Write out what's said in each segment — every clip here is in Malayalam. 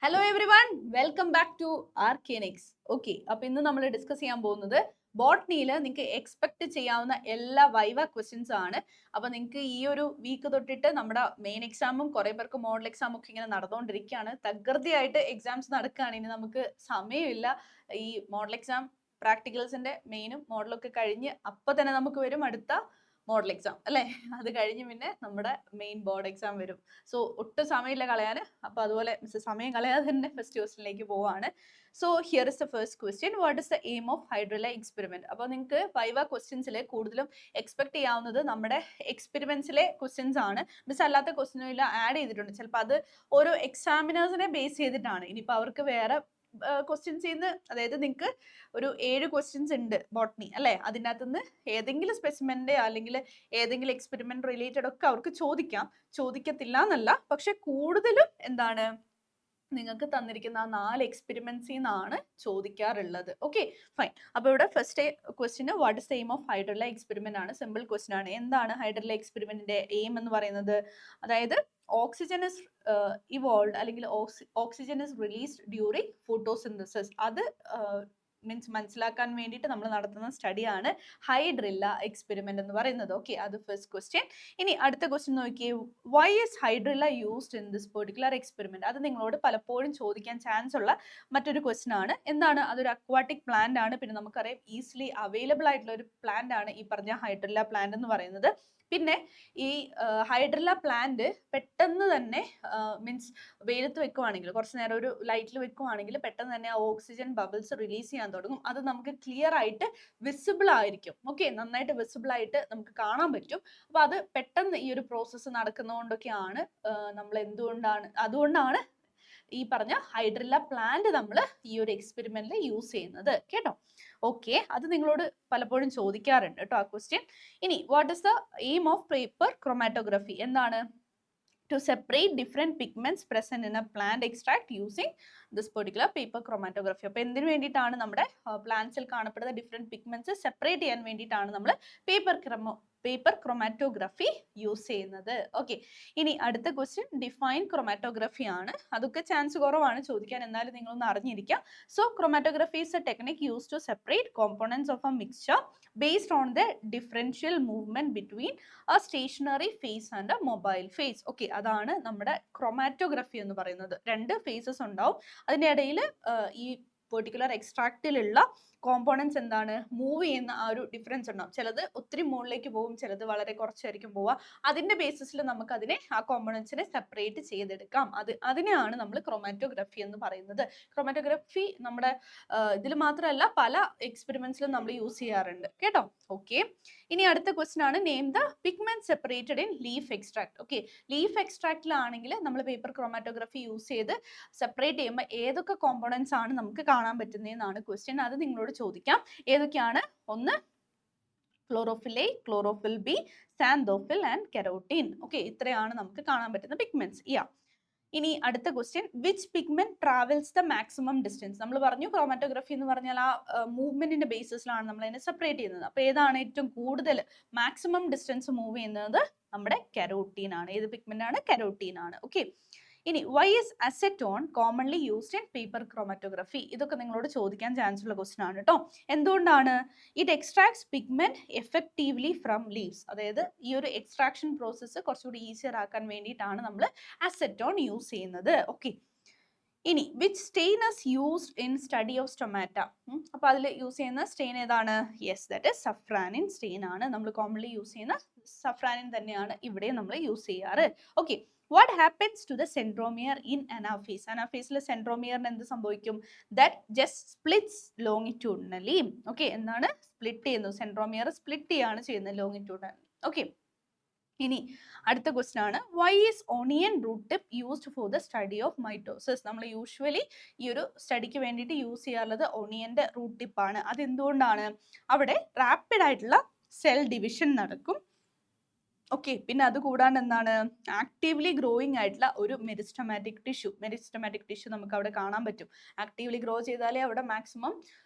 Hello everyone, welcome back to Arcanix. Okay, അപ്പൊ ഇന്ന് നമ്മൾ ഡിസ്കസ് ചെയ്യാൻ പോകുന്നത് ബോട്ടണിയിൽ നിങ്ങൾക്ക് എക്സ്പെക്ട് ചെയ്യാവുന്ന എല്ലാ വൈവ ക്വസ്റ്റ്യൻസ് ആണ്. അപ്പൊ നിങ്ങൾക്ക് ഈ ഒരു വീക്ക് തൊട്ടിട്ട് നമ്മുടെ മെയിൻ എക്സാമും കുറെ പേർക്ക് മോഡൽ എക്സാമും ഒക്കെ ഇങ്ങനെ നടന്നുകൊണ്ടിരിക്കുകയാണ്. തകൃതിയായിട്ട് എക്സാംസ് നടക്കുകയാണ്. ഇനി നമുക്ക് സമയമില്ല. ഈ മോഡൽ എക്സാം പ്രാക്ടിക്കൽസിന്റെ മെയിനും മോഡലും ഒക്കെ കഴിഞ്ഞ് അപ്പൊ തന്നെ നമുക്ക് വരും അടുത്ത മോഡൽ എക്സാം അല്ലേ. അത് കഴിഞ്ഞ് പിന്നെ നമ്മുടെ മെയിൻ ബോർഡ് എക്സാം വരും. സോ ഒട്ടും സമയമില്ല കളയാൻ. അപ്പൊ അതുപോലെ സമയം കളയാതെ തന്നെ ഫസ്റ്റ് ക്വസ്റ്റിനിലേക്ക് പോവാണ്. So here is the first question. What is the aim of hydrilla experiment? അപ്പോൾ നിങ്ങൾക്ക് വൈവ ക്വസ്റ്റ്യൻസിൽ കൂടുതലും എക്സ്പെക്ട് ചെയ്യാവുന്നത് നമ്മുടെ എക്സ്പെരിമെന്റ്സിലെ ക്വസ്റ്റ്യൻസ് ആണ്. മിസ് അല്ലാത്ത ക്വസ്റ്റ്യനും ആഡ് ചെയ്തിട്ടുണ്ട്. ചിലപ്പോൾ അത് ഓരോ എക്സാമിനേഴ്സിനെ ബേസ് ചെയ്തിട്ടാണ്. ഇനിയിപ്പോൾ അവർക്ക് വേറെ ക്വസ്റ്റ്യൻസ് ചെയ്യുന്ന, അതായത് നിങ്ങൾക്ക് ഒരു 7 ക്വസ്റ്റ്യൻസ് ഉണ്ട് ബോട്ടണി അല്ലെ, അതിനകത്ത് നിന്ന് ഏതെങ്കിലും സ്പെസിമെന്റെ അല്ലെങ്കിൽ ഏതെങ്കിലും എക്സ്പെരിമെന്റ് റിലേറ്റഡ് ഒക്കെ അവർക്ക് ചോദിക്കത്തില്ല എന്നല്ല, പക്ഷെ കൂടുതലും എന്താണ് നിങ്ങൾക്ക് തന്നിരിക്കുന്ന ആ 4 എക്സ്പെരിമെന്റ്സിൽ നിന്നാണ് ചോദിക്കാറുള്ളത്. Okay fine. അപ്പൊ ഇവിടെ ഫസ്റ്റ് ക്വസ്റ്റ്യന് what is the aim of hydrilla experiment ആണ്. സിമ്പിൾ ക്വസ്റ്റ്യൻ ആണ്. എന്താണ് ഹൈഡ്രല എക്സ്പെരിമെന്റിന്റെ എയിം എന്ന് പറയുന്നത്? അതായത് ഓക്സിജൻ ഇസ് ഇവോൾവ് അല്ലെങ്കിൽ oxygen is released during photosynthesis. അത് മീൻസ് മനസ്സിലാക്കാൻ വേണ്ടിയിട്ട് നമ്മൾ നടത്തുന്ന സ്റ്റഡിയാണ് ഹൈഡ്രില്ല എക്സ്പെരിമെന്റ് എന്ന് പറയുന്നത്. ഓക്കെ, അത് ഫസ്റ്റ് ക്വസ്റ്റ്യൻ. ഇനി അടുത്ത ക്വസ്റ്റ്യൻ നോക്കിയേ, why is hydrilla used in this particular experiment? അത് നിങ്ങളോട് പലപ്പോഴും ചോദിക്കാൻ ചാൻസ് ഉള്ള മറ്റൊരു ക്വസ്റ്റ്യൻ ആണ്. എന്താണ്? അതൊരു അക്വാട്ടിക് പ്ലാന്റ് ആണ്. പിന്നെ നമുക്കറിയാം ഈസിലി അവൈലബിൾ ആയിട്ടുള്ള ഒരു പ്ലാന്റ് ആണ് ഈ പറഞ്ഞ ഹൈഡ്രില്ല പ്ലാന്റ് എന്ന് പറയുന്നത്. പിന്നെ ഈ ഹൈഡ്രില്ല പ്ലാന്റ് പെട്ടെന്ന് തന്നെ മീൻസ് വെയിലത്ത് വെക്കുവാണെങ്കിൽ, കുറച്ച് നേരം ഒരു ലൈറ്റിൽ വെക്കുവാണെങ്കിൽ പെട്ടെന്ന് തന്നെ ആ ഓക്സിജൻ ബബിൾസ് റിലീസ് ചെയ്യാൻ തുടങ്ങും. അത് നമുക്ക് ക്ലിയർ ആയിട്ട് വിസിബിൾ ആയിരിക്കും. ഓക്കെ, നന്നായിട്ട് വിസിബിൾ ആയിട്ട് നമുക്ക് കാണാൻ പറ്റും. അപ്പൊ അത് പെട്ടെന്ന് ഈ ഒരു പ്രോസസ്സ് നടക്കുന്നതുകൊണ്ടൊക്കെയാണ് നമ്മൾ അതുകൊണ്ടാണ് ഈ പറഞ്ഞ ഹൈഡ്രില്ല പ്ലാന്റ് നമ്മൾ ഈ ഒരു എക്സ്പെരിമെന്റിൽ യൂസ് ചെയ്യുന്നത്. കേട്ടോ? ഓക്കെ, അത് നിങ്ങളോട് പലപ്പോഴും ചോദിക്കാറുണ്ട് കേട്ടോ ആ ക്വസ്റ്റ്യൻ. ഇനി what is the aim of paper chromatography? എന്താണ്? To separate different pigments present in a plant extract using this particular paper chromatography. അപ്പോൾ എന്തിനു വേണ്ടിയിട്ടാണ് നമ്മുടെ പ്ലാന്റ്സിൽ കാണപ്പെടുന്ന ഡിഫറെന്റ് പിഗ്മെന്റ്സ് സെപ്പറേറ്റ് ചെയ്യാൻ വേണ്ടിയിട്ടാണ് നമ്മൾ പേപ്പർ ക്രോമാറ്റോഗ്രഫി യൂസ് ചെയ്യുന്നത്. ഓക്കെ, ഇനി അടുത്ത ക്വസ്റ്റ്യൻ ഡിഫൈൻ ക്രോമാറ്റോഗ്രഫി ആണ്. അതൊക്കെ ചാൻസ് കുറവാണ് ചോദിക്കാൻ, എന്നാലും നിങ്ങളൊന്ന് അറിഞ്ഞിരിക്കുക. So chromatography is a technique used to separate components of a mixture based on the differential movement between a stationary phase and a mobile phase. Okay, അതാണ് നമ്മുടെ ക്രോമാറ്റോഗ്രഫി എന്ന് പറയുന്നത്. 2 ഫേസസ് ഉണ്ടാവും. അതിൻ്റെ ഇടയിൽ ഈ പെർട്ടിക്കുലർ എക്സ്ട്രാക്റ്റിലുള്ള കോമ്പോണൻസ് എന്താണ് മൂവ് ചെയ്യുന്ന ആ ഒരു ഡിഫറൻസ് ഉണ്ടാവും. ചിലത് ഒത്തിരി മുകളിലേക്ക് പോകും, ചിലത് വളരെ കുറച്ചായിരിക്കും പോവുക. അതിന്റെ ബേസിസിൽ നമുക്ക് അതിനെ ആ കോമ്പോണൻസിനെ സെപ്പറേറ്റ് ചെയ്തെടുക്കാം. അതിനെയാണ് നമ്മൾ ക്രോമാറ്റോഗ്രഫി എന്ന് പറയുന്നത്. ക്രോമാറ്റോഗ്രഫി നമ്മുടെ ഇതിൽ മാത്രമല്ല പല എക്സ്പെരിമെന്റ്സിലും നമ്മൾ യൂസ് ചെയ്യാറുണ്ട്. കേട്ടോ? ഓക്കെ, ഇനി അടുത്ത ക്വസ്റ്റ്യൻ ആണ് name the pigment separated in leaf extract. Okay, leaf എക്സ്ട്രാക്റ്റിലാണെങ്കിൽ നമ്മൾ പേപ്പർ ക്രോമാറ്റോഗ്രഫി യൂസ് ചെയ്ത് സെപ്പറേറ്റ് ചെയ്യുമ്പോൾ ഏതൊക്കെ കോമ്പോണൻസ് ആണ് നമുക്ക് കാണാൻ പറ്റുന്നതെന്നാണ് ക്വസ്റ്റ്യൻ. അത് നിങ്ങളോട് ചോദിക്കാം. ഏതൊക്കെയാണ്? ഒന്ന് chlorophyll A, chlorophyll B, xanthophyll and carotene. Okay, ഇത്രയാണ് നമുക്ക് കാണാൻ പറ്റുന്ന പിഗ്മെന്റ്സ്. ഇനി അടുത്ത question, which pigment travels the maximum distance? നമ്മൾ പറഞ്ഞു ക്രോമാറ്റോഗ്രഫി എന്ന് പറഞ്ഞാൽ ആ മൂവ്മെന്റിന്റെ ബേസിസിലാണ് നമ്മൾ അതിനെ സെപ്പറേറ്റ് ചെയ്യുന്നത്. അപ്പൊ ഏതാണ് ഏറ്റവും കൂടുതൽ മാക്സിമം ഡിസ്റ്റൻസ് മൂവ് ചെയ്യുന്നത്? നമ്മുടെ കെരോട്ടീൻ ആണ്. ഏത് പിഗ്മെന്റ് ആണ്? കെരോട്ടീൻ ആണ്. ഓക്കെ, ഇനി why is acetone commonly used in paper chromatography? ഇതൊക്കെ നിങ്ങളോട് ചോദിക്കാൻ ചാൻസ് ഉള്ള ക്വസ്റ്റ്യൻ ആണ് കേട്ടോ. എന്തുകൊണ്ടാണ്? It extracts pigment effectively from leaves. അതായത് ഈ ഒരു എക്സ്ട്രാക്ഷൻ പ്രോസസ്സ് കുറച്ചുകൂടി ഈസിയർ ആക്കാൻ വേണ്ടിയിട്ടാണ് നമ്മൾ അസെറ്റോൺ യൂസ് ചെയ്യുന്നത്. ഓക്കെ, ഇനി which stain is used in study of stomata? അപ്പൊ അതിൽ യൂസ് ചെയ്യുന്ന സ്റ്റെയിൻ ഏതാണ്? Yes, that is safranin stain ആണ്. നമ്മൾ കോമൺലി യൂസ് ചെയ്യുന്ന സഫ്രാനിൻ തന്നെയാണ് ഇവിടെ നമ്മൾ യൂസ് ചെയ്യാറ്. Okay, what happens to the centromere in anaphase? അനാഫേസിൽ സെൻട്രോമിയറിന് എന്ത് സംഭവിക്കും? That just splits longitudinally. Okay, എന്താണ് സ്പ്ലിറ്റ് ചെയ്യുന്നത്? സെൻട്രോമിയർ സ്പ്ലിറ്റ് ചെയ്യാണ് ചെയ്യുന്നത് ലോങ്ങിറ്റ്യൂഡിനൽ. ഓക്കെ, ഇനി അടുത്ത ക്വസ്റ്റ്യൻ ആണ് why is onion root tip used for the study of mitosis? നമ്മൾ യൂഷ്വലി ഈ ഒരു സ്റ്റഡിക്ക് വേണ്ടിയിട്ട് യൂസ് ചെയ്യാറുള്ളത് ഓണിയന്റെ റൂട്ട് ടിപ്പ് ആണ്. അതെന്തുകൊണ്ടാണ്? അവിടെ റാപ്പിഡ് ആയിട്ടുള്ള സെൽ ഡിവിഷൻ നടക്കും. ഓക്കെ, പിന്നെ അത് കൂടാണ്ട് എന്താണ്, ആക്റ്റീവ്ലി ഗ്രോയിങ് ആയിട്ടുള്ള ഒരു മെരിസ്റ്റമാറ്റിക് ടിഷ്യൂ നമുക്ക് അവിടെ കാണാൻ പറ്റും. ആക്റ്റീവ്ലി ഗ്രോ ചെയ്താലേ അവിടെ മാക്സിമം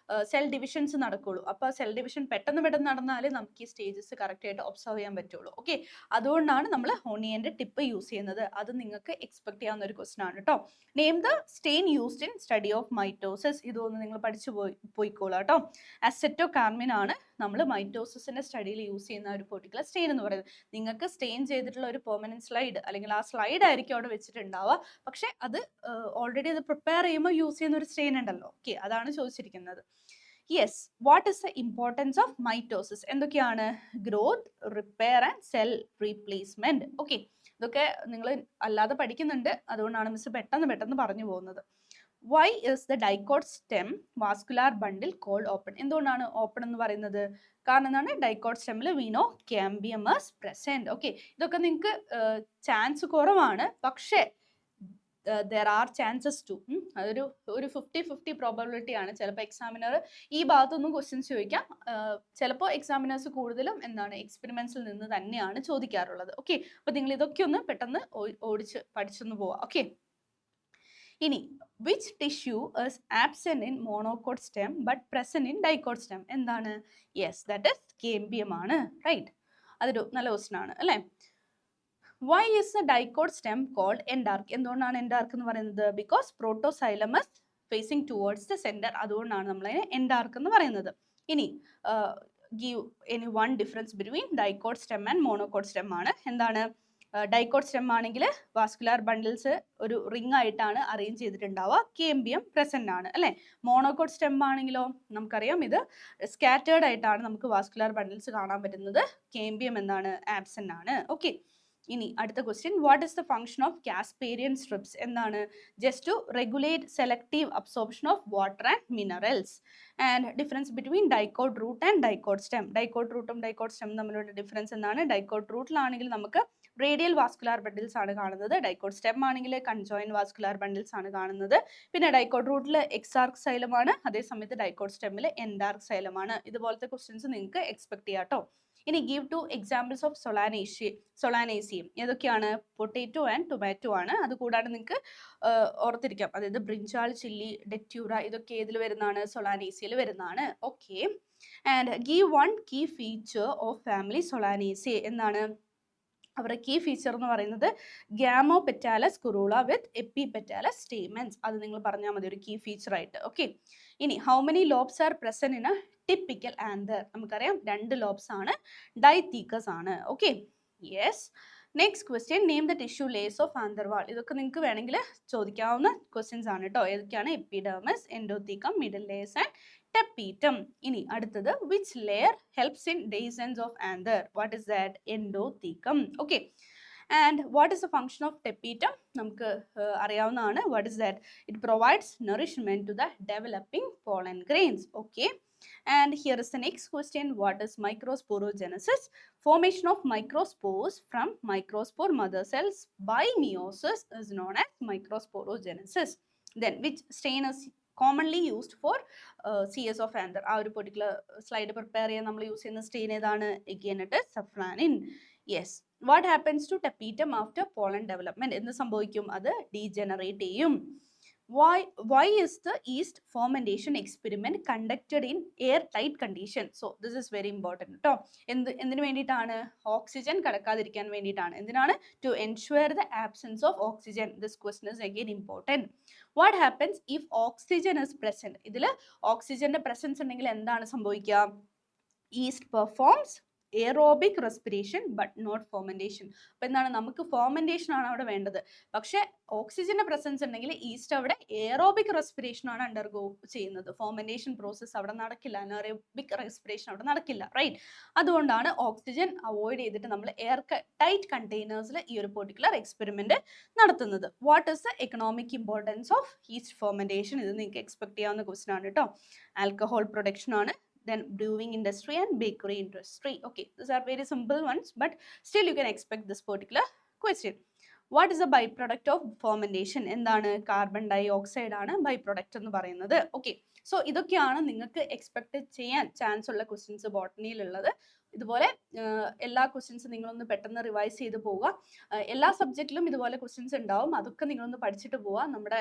സെൽ ഡിവിഷൻസ് നടക്കുള്ളൂ. അപ്പോൾ സെൽ ഡിവിഷൻ പെട്ടെന്ന് നടന്നാലേ നമുക്ക് ഈ സ്റ്റേജസ് കറക്റ്റ് ആയിട്ട് ഒബ്സർവ് ചെയ്യാൻ പറ്റുള്ളൂ. ഓക്കെ, അതുകൊണ്ടാണ് നമ്മൾ ഓണിയന്റെ ടിപ്പ് യൂസ് ചെയ്യുന്നത്. അത് നിങ്ങൾക്ക് എക്സ്പെക്ട് ചെയ്യാവുന്ന ഒരു ക്വസ്റ്റൻ ആണ് കേട്ടോ. Name the stain used in study of mitosis. ഇതൊന്ന് നിങ്ങൾ പഠിച്ചു പോയിക്കോളാം കേട്ടോ. അസെറ്റോകാർമിൻ ആണ് നമ്മൾ മൈറ്റോസിസിന്റെ സ്റ്റഡിയിൽ യൂസ് ചെയ്യുന്ന ഒരു പെർട്ടിക്കുലർ സ്റ്റെയിൻ എന്ന് പറയുന്നത്. നിങ്ങൾക്ക് സ്റ്റെയിൻ ചെയ്തിട്ടുള്ള ഒരു പെർമനന്റ് സ്ലൈഡ് അല്ലെങ്കിൽ ആ സ്ലൈഡ് ആയിരിക്കും അവിടെ വെച്ചിട്ടുണ്ടാവുക, പക്ഷെ അത് ഓൾറെഡി അത് പ്രിപ്പയർ ചെയ്യുമ്പോൾ യൂസ് ചെയ്യുന്ന ഒരു സ്റ്റെയിൻ ഉണ്ടല്ലോ. ഓക്കെ, അതാണ് ചോദിച്ചിരിക്കുന്നത്. Yes, what is the importance of mitosis? എന്തൊക്കെയാണ്? Growth, repair and cell replacement. Okay, ഇതൊക്കെ നിങ്ങൾ അല്ലാതെ പഠിക്കുന്നുണ്ട്, അതുകൊണ്ടാണ് മിസ് പെട്ടെന്ന് പറഞ്ഞു പോകുന്നത്. Why is the dicot stem vascular bundle called open? എന്തുകൊണ്ടാണ് ഓപ്പൺ എന്ന് പറയുന്നത്? കാരണം എന്താണ്, ഡൈക്കോട്ട് സ്റ്റെമ്മിൽ വീനോ ക്യാമ്പിയം ഈസ് പ്രസന്റ്. ഓക്കെ, ഇതൊക്കെ നിങ്ങൾക്ക് ചാൻസ് കുറവാണ്, പക്ഷേ there are chances to. അതൊരു 50-50 പ്രോബബിലിറ്റി ആണ്. ചിലപ്പോൾ എക്സാമിനർ ഈ ഭാഗത്തൊന്നും ക്വസ്റ്റ്യൻസ് ചോദിക്കാം, ചിലപ്പോൾ എക്സാമിനേഴ്സ് കൂടുതലും എന്താണ് എക്സ്പെരിമെന്റ്സിൽ നിന്ന് തന്നെയാണ് ചോദിക്കാറുള്ളത്. ഓക്കെ, അപ്പോൾ നിങ്ങൾ ഇതൊക്കെ ഒന്ന് പെട്ടെന്ന് ഓടിച്ച് പഠിച്ചൊന്ന് പോവാം. ഓക്കെ, ഇനി which tissue is absent in monocot stem but present in dicot stem? എന്താണ്? യെസ്, ദാറ്റ് ഇസ് കേമ്പിയം ആണ്. റൈറ്റ്, അതൊരു നല്ല ക്വസ്റ്റൻ ആണ് അല്ലേ. Why is a dicot stem called endarch? എന്തുകൊണ്ടാണ് എൻഡാർക്ക് എന്ന് പറയുന്നത്? Because protoxylem is facing towards the centre, അതുകൊണ്ടാണ് നമ്മൾ എൻഡാർക്ക് എന്ന് പറയുന്നത്. ഇനി give any one difference between dicot stem and monocot stem ആണ്. എന്താണ്? ഡൈക്കോട്ട് സ്റ്റെം ആണെങ്കിൽ വാസ്കുലാർ ബണ്ടിൽസ് ഒരു റിംഗ് ആയിട്ടാണ് അറേഞ്ച് ചെയ്തിട്ടുണ്ടാവുക, കേമ്പിയം പ്രസന്റ് ആണ് അല്ലേ. മോണോകോട്ട് സ്റ്റെം ആണെങ്കിലോ നമുക്കറിയാം ഇത് സ്കാറ്റേർഡ് ആയിട്ടാണ് നമുക്ക് വാസ്കുലാർ ബണ്ടിൽസ് കാണാൻ പറ്റുന്നത്, കേമ്പിയം എന്താണ് ആബ്സെന്റ് ആണ്. ഓക്കെ, ഇനി അടുത്ത question, what is the function of casparian strips? എന്താണ്? Just to regulate selective absorption of water and minerals. And difference between dicot root and dicot stem. Dicot റൂട്ടും ഡൈക്കോട്ട് സ്റ്റെം തമ്മിലുള്ള ഡിഫറൻസ് എന്താണ്? ഡൈക്കോട്ട് റൂട്ടിലാണെങ്കിൽ നമുക്ക് റേഡിയൽ വാസ്കുലാർ ബണ്ടിൽസ് ആണ് കാണുന്നത്, ഡൈക്കോട്ട് സ്റ്റെം ആണെങ്കിൽ കൺജോയിന്റ് വാസ്കുലാർ ബണ്ടിൽസ് ആണ് കാണുന്നത്. പിന്നെ ഡൈക്കോട്ട് റൂട്ടിൽ എക്സാർക്ക് സൈലമാണ്, അതേസമയത്ത് ഡൈക്കോട്ട് സ്റ്റെമ്മിൽ എൻഡാർക്ക് സൈലമാണ്. ഇതുപോലത്തെ ക്വസ്റ്റ്യൻസ് നിങ്ങൾക്ക് എക്സ്പെക്ട് ചെയ്യാം കേട്ടോ. ഇനി ഗീവ് ടു എക്സാമ്പിൾസ് ഓഫ് സൊളാനേസിയം. ഏതൊക്കെയാണ്? പൊട്ടേറ്റോ ആൻഡ് ടൊമാറ്റോ ആണ്. അത് കൂടാതെ നിങ്ങൾക്ക് ഓർത്തിരിക്കാം, അതായത് ബ്രിഞ്ചാൾ, ചില്ലി, ഡെറ്റ്യൂറ, ഇതൊക്കെ ഏതിൽ വരുന്നതാണ്? സൊളാനേസിയയിൽ വരുന്നതാണ്. Okay, and give one key feature of family Solanaceae. എന്നാണ് അവരുടെ കീ ഫീച്ചർ എന്ന് പറയുന്നത്? Gamopetalous corolla with epipetalous stamens. അത് നിങ്ങൾ പറഞ്ഞാൽ മതി ഒരു കീ ഫീച്ചർ ആയിട്ട്. ഓക്കെ, ഇനി how many lobes are present in a typical anther? നമുക്കറിയാം 2 ലോബ്സ് ആണ്, ഡൈത്തീക്കസ് ആണ്. Okay, yes. Next question, name the tissue layers of anther wall. ഇതൊക്കെ നിങ്ങൾക്ക് വേണമെങ്കിൽ ചോദിക്കാവുന്ന ക്വസ്റ്റ്യൻസ് ആണ് കേട്ടോ. ഏതൊക്കെയാണ്? Epidermis, എൻഡോത്തീക്കം, middle layers and tapetum. ഇനി അടുത്തത്, which layer helps in dehiscence of anther? What is that? Endothecium. Okay, and what is the function of tapetum? നമുക്ക് അറിയാവുന്നതാണ്. What is that? It provides nourishment to the developing pollen grains. Okay, and here is the next question, what is microsporogenesis? Formation of microspores from microspore mother cells by meiosis is known as microsporogenesis. Then which strain is commonly used for CS of anther? ആ ഒരു particular slide prepare ചെയ്യാൻ നമ്മൾ യൂസ് ചെയ്യുന്ന strain ഏതാണ്? Again it is safranin. Yes, what happens to tapetum after pollen development? എന്ത് സംഭവിക്കും? അത് degenerate ചെയ്യും. Why is the yeast fermentation experiment conducted in airtight condition? So this is very important ട്ടോ. എന്തിനു വേണ്ടിയിട്ടാണ്? ഓക്സിജൻ കടക്കാതിരിക്കാൻ വേണ്ടിയിട്ടാണ്. എന്തിനാണ്? To ensure the absence of oxygen. This question is again important. What happens if oxygen is present? ഇതിൽ ഓക്സിജന്റെ പ്രസൻസ് ഉണ്ടെങ്കിൽ എന്താണ് സംഭവിക്കുക? Yeast performs aerobic respiration but not fermentation. അപ്പൊ എന്താണ്? നമുക്ക് ഫെർമെന്റേഷൻ ആണ് അവിടെ വേണ്ടത്, പക്ഷെ ഓക്സിജന്റെ പ്രസൻസ് ഉണ്ടെങ്കിൽ ഈസ്റ്റ് അവിടെ എയറോബിക് റെസ്പിറേഷൻ ആണ് അണ്ടർഗോ ചെയ്യുന്നത്. ഫെർമെന്റേഷൻ പ്രോസസ് അവിടെ നടക്കില്ല, അനറോബിക് റെസ്പിറേഷൻ അവിടെ നടക്കില്ല. റൈറ്റ്, അതുകൊണ്ടാണ് ഓക്സിജൻ അവോയ്ഡ് ചെയ്തിട്ട് നമ്മൾ എയർ ടൈറ്റ് കണ്ടെയ്നേഴ്സിൽ ഈ ഒരു പെർട്ടിക്കുലർ എക്സ്പെരിമെന്റ് നടത്തുന്നത്. What is the economic importance of east fermentation? ഇത് നിങ്ങൾക്ക് എക്സ്പെക്ട് ചെയ്യാവുന്ന ക്വസ്റ്റൻ ആണ് കേട്ടോ. ആൽക്കഹോൾ പ്രൊഡക്ഷൻ ആണ്, then brewing industry and bakery industry. Okay, these are very simple ones, but still you can expect this particular question. What is the byproduct of fermentation? എന്താണ്? കാർബൺ ഡൈ ഓക്സൈഡ് ആണ് ബൈ പ്രൊഡക്റ്റ് എന്ന് പറയുന്നത്. ഓക്കെ, സോ ഇതൊക്കെയാണ് നിങ്ങൾക്ക് എക്സ്പെക്ട് ചെയ്യാൻ ചാൻസ് ഉള്ള ക്വസ്റ്റ്യൻസ് ബോട്ടണിയിലുള്ളത്. ഇതുപോലെ എല്ലാ ക്വസ്റ്റ്യൻസും നിങ്ങളൊന്ന് പെട്ടെന്ന് റിവൈസ് ചെയ്ത് പോവുക. എല്ലാ സബ്ജക്റ്റിലും ഇതുപോലെ ക്വസ്റ്റ്യൻസ് ഉണ്ടാവും. അതൊക്കെ നിങ്ങളൊന്ന് പഠിച്ചിട്ട് പോവുക. നമ്മുടെ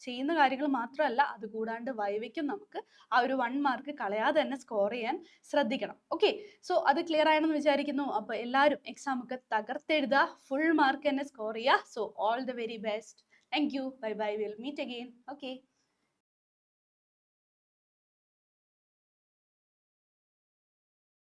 ചെയ്യുന്ന കാര്യങ്ങൾ മാത്രമല്ല, അതുകൂടാണ്ട് വൈവയ്ക്കും നമുക്ക് ആ ഒരു 1 മാർക്ക് കളയാതെ തന്നെ സ്കോർ ചെയ്യാൻ ശ്രദ്ധിക്കണം. ഓക്കെ, സോ അത് ക്ലിയർ ആണെന്ന് വിചാരിക്കുന്നു. അപ്പോൾ എല്ലാവരും എക്സാം ഒക്കെ തകർത്തെഴുതുക, ഫുൾ മാർക്ക് തന്നെ സ്കോർ ചെയ്യുക. So all the very best. Thank you. Bye bye. Will meet again. Okay.